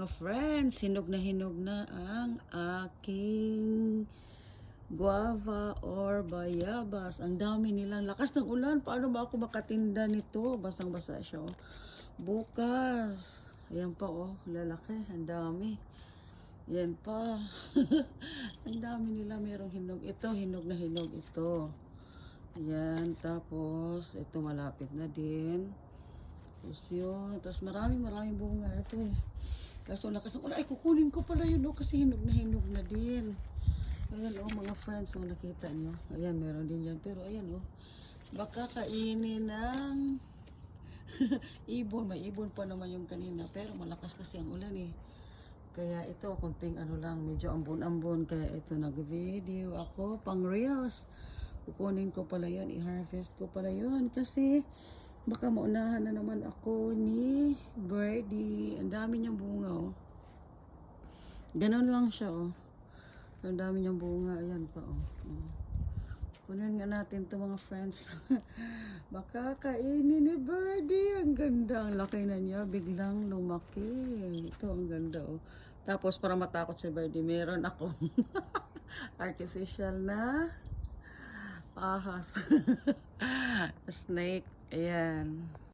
mga friends, hinog na ang aking guava or bayabas. Ang dami nilang lakas ng ulan. Paano ba ako makatinda nito? Basang-basa siya. Oh. Bukas. Ayan pa oh, lalaki. Ang dami. Yan pa. Ang dami nila. Merong hinog. Ito, hinog na hinog ito. Ayan. Tapos, ito malapit na din. Tapos yun. Tapos maraming bunga. Ito eh. Kaso lakas ng ulan. Ay, kukunin ko pala yun oh, kasi hinog na din. Ayan oh, mga friends, oh, nakita nyo. Ayan, meron din yan. Pero ayan oh, baka kainin ng ibon. May ibon pa naman yung kanina. Pero malakas kasi ang ulan eh. Kaya ito, kunting ano lang, medyo ambon-ambon. Kaya ito, nag-video ako, pang reels. Kukunin ko pala yun, i-harvest ko pala yun. Kasi baka maunahan na naman ako ni Birdie. Ang dami niyang bunga oh. Ganon lang siya oh. Ang dami niyang bunga. Ayan pa oh. Kunin nga natin to mga friends. Baka kainin ni Birdie. Ang ganda. Ang laki na niya. Biglang lumaki. Ito ang ganda oh. Tapos para matakot si Birdie, meron ako artificial na ahas. Snake. Ayan.